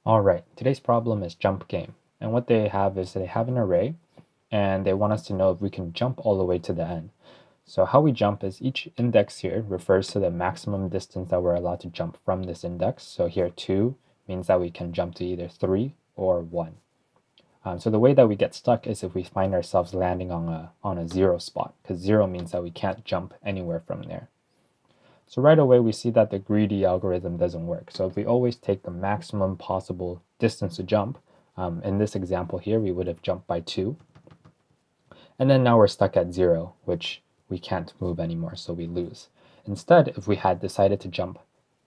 All right, today's problem is jump game. And what they have is they have an array and they want us to know if we can jump all the way to the end. So how we jump is each index here refers to the maximum distance that we're allowed to jump from this index. So here 2 means that we can jump to either 3 or 1. So the way that we get stuck is if we find ourselves landing on a 0 spot, because 0 means that we can't jump anywhere from there. So right away, we see that the greedy algorithm doesn't work. So if we always take the maximum possible distance to jump, in this example here, we would have jumped by 2. And then now we're stuck at 0, which we can't move anymore, so we lose. Instead, if we had decided to jump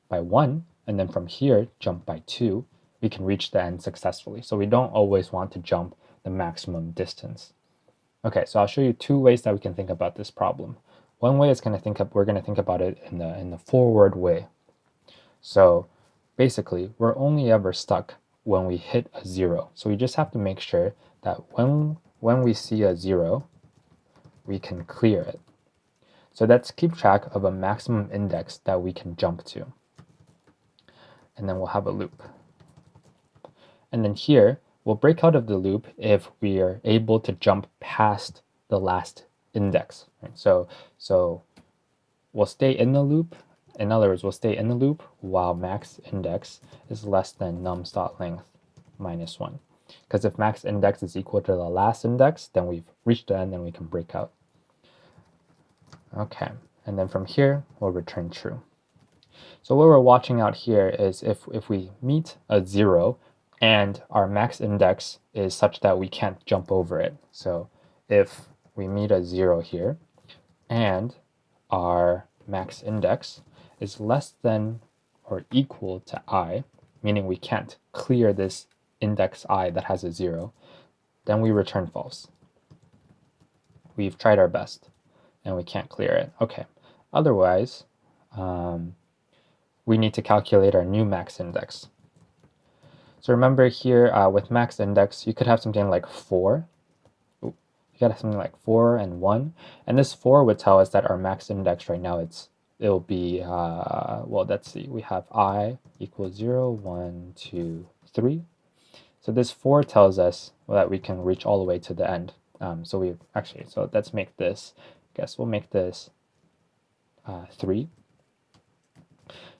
by 1, and then from here, jump by 2, we can reach the end successfully. So we don't always want to jump the maximum distance. Okay, so I'll show you two ways that we can think about this problem. One way is we're going to think about it in the forward way. So basically, we're only ever stuck when we hit a 0. So we just have to make sure that when we see a 0, we can clear it. So let's keep track of a maximum index that we can jump to. And then we'll have a loop. And then here, we'll break out of the loop if we are able to jump past the last index. Right? So we'll stay in the loop. In other words, we'll stay in the loop while max index is less than nums.length minus 1. Because if max index is equal to the last index, then we've reached the end and we can break out. Okay, and then from here, we'll return true. So what we're watching out here is if we meet a 0 and our max index is such that we can't jump over it. So if we meet a 0 here and our max index is less than or equal to I, meaning we can't clear this index I that has a 0, then we return false. We've tried our best and we can't clear it. Okay, otherwise, we need to calculate our new max index. So remember here with max index, you could have something like 4. You could have something like 4 and 1. And this 4 would tell us that our max index right now, it'll be, well, let's see. We have I equals 0, 1, 2, 3. So this 4 tells us that we can reach all the way to the end. So let's make this, I guess we'll make this 3.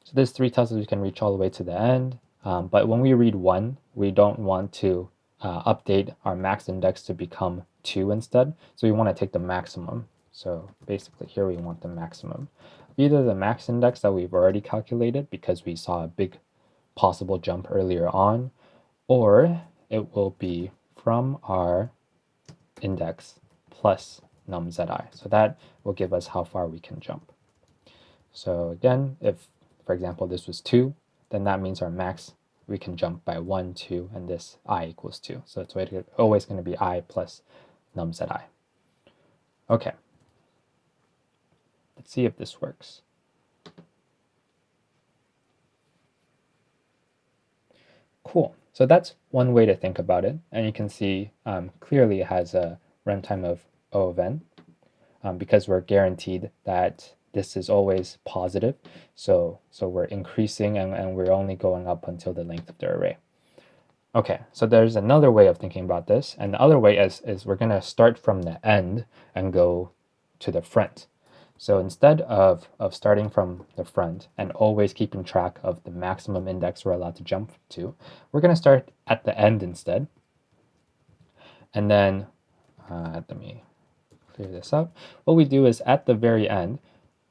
So this 3 tells us we can reach all the way to the end. But when we read 1, we don't want to update our max index to become 2 instead. So we want to take the maximum. So basically here we want the maximum. Either the max index that we've already calculated because we saw a big possible jump earlier on, or it will be from our index plus num.zi. So that will give us how far we can jump. So again, if, for example, this was 2, then that means our max, we can jump by 1, 2, and this I equals 2. So it's always going to be I plus num.zi. Okay. Let's see if this works. Cool. So that's one way to think about it. And you can see clearly it has a runtime of O of n because we're guaranteed that this is always positive. So we're increasing and we're only going up until the length of the array. Okay, so there's another way of thinking about this. And the other way is we're going to start from the end and go to the front. So instead of starting from the front and always keeping track of the maximum index we're allowed to jump to, we're going to start at the end instead. And then, let me clear this up. What we do is at the very end,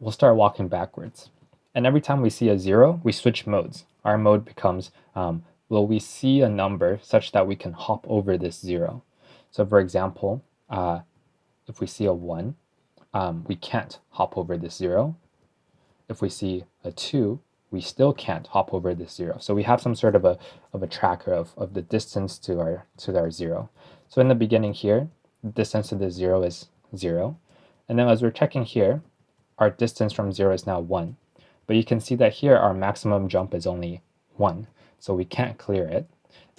we'll start walking backwards. And every time we see a 0, we switch modes. Our mode becomes, will we see a number such that we can hop over this 0? So for example, if we see a 1, we can't hop over this 0. If we see a 2, we still can't hop over this 0. So we have some sort of a tracker of the distance to our 0. So in the beginning here, the distance to the 0 is 0. And then as we're checking here, our distance from 0 is now 1. But you can see that here our maximum jump is only 1. So we can't clear it.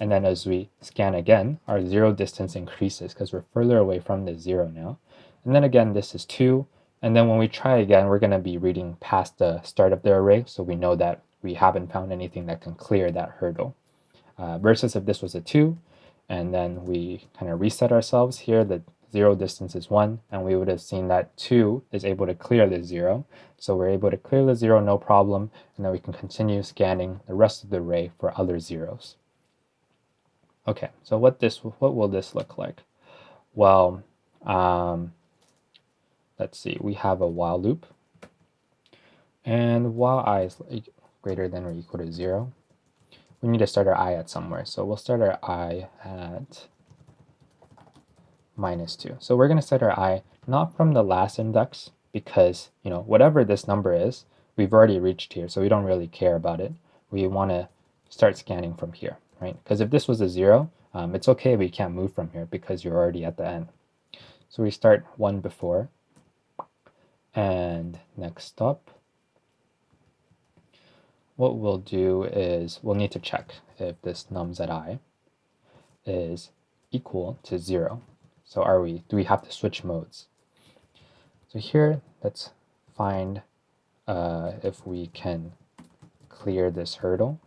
And then as we scan again, our 0 distance increases because we're further away from the 0 now. And then again, this is 2. And then when we try again, we're going to be reading past the start of the array. So we know that we haven't found anything that can clear that hurdle. versus if this was a 2, and then we kind of reset ourselves here, the 0 distance is 1, and we would have seen that 2 is able to clear the 0. So we're able to clear the 0 no problem, and then we can continue scanning the rest of the array for other zeros. Okay, so what will this look like? Well, let's see, we have a while loop, and while I is greater than or equal to 0, we need to start our I at somewhere. So we'll start our I at -2. So we're going to set our I not from the last index, because whatever this number is, we've already reached here, so we don't really care about it. We want to start scanning from here, right? Because if this was a 0, it's okay, we can't move from here because you're already at the end. So we start 1 before, and next up, what we'll do is we'll need to check if this nums at I is equal to 0. So do we have to switch modes? So here, let's find if we can clear this hurdle.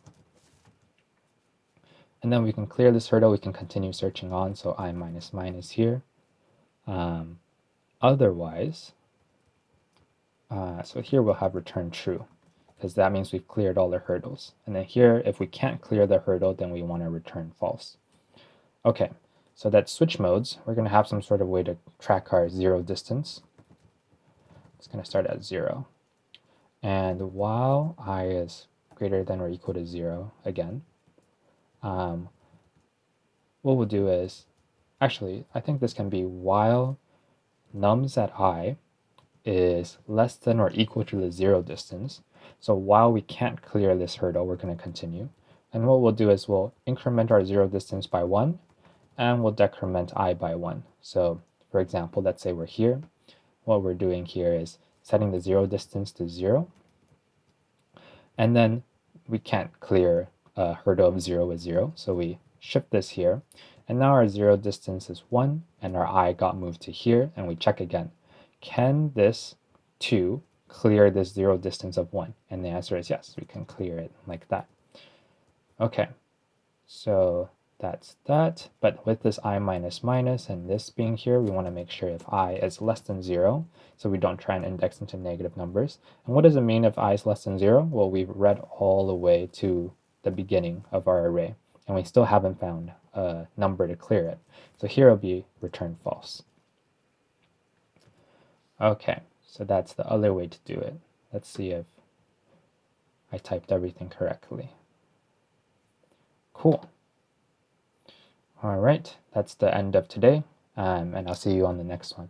And then we can clear this hurdle, we can continue searching on, so I minus minus here. Otherwise, so here we'll have return true, because that means we've cleared all the hurdles. And then here, if we can't clear the hurdle, then we want to return false. Okay, so that's switch modes. We're going to have some sort of way to track our 0 distance. It's going to start at 0. And while I is greater than or equal to 0, again, what we'll do is, actually, I think this can be while nums at I is less than or equal to the 0 distance. So while we can't clear this hurdle, we're going to continue. And what we'll do is we'll increment our 0 distance by 1, and we'll decrement I by 1. So for example, let's say we're here. What we're doing here is setting the 0 distance to 0. And then we can't clear a hurdle of 0 with 0, so we shift this here. And now our 0 distance is 1, and our I got moved to here, and we check again. Can this 2 clear this 0 distance of 1? And the answer is yes, we can clear it like that. Okay, so that's that. But with this I minus minus and this being here, we want to make sure if I is less than 0, so we don't try and index into negative numbers. And what does it mean if I is less than 0? Well, we've read all the way to the beginning of our array, and we still haven't found a number to clear it. So here it'll be return false. Okay, so that's the other way to do it. Let's see if I typed everything correctly. Cool. All right, that's the end of today, and I'll see you on the next one.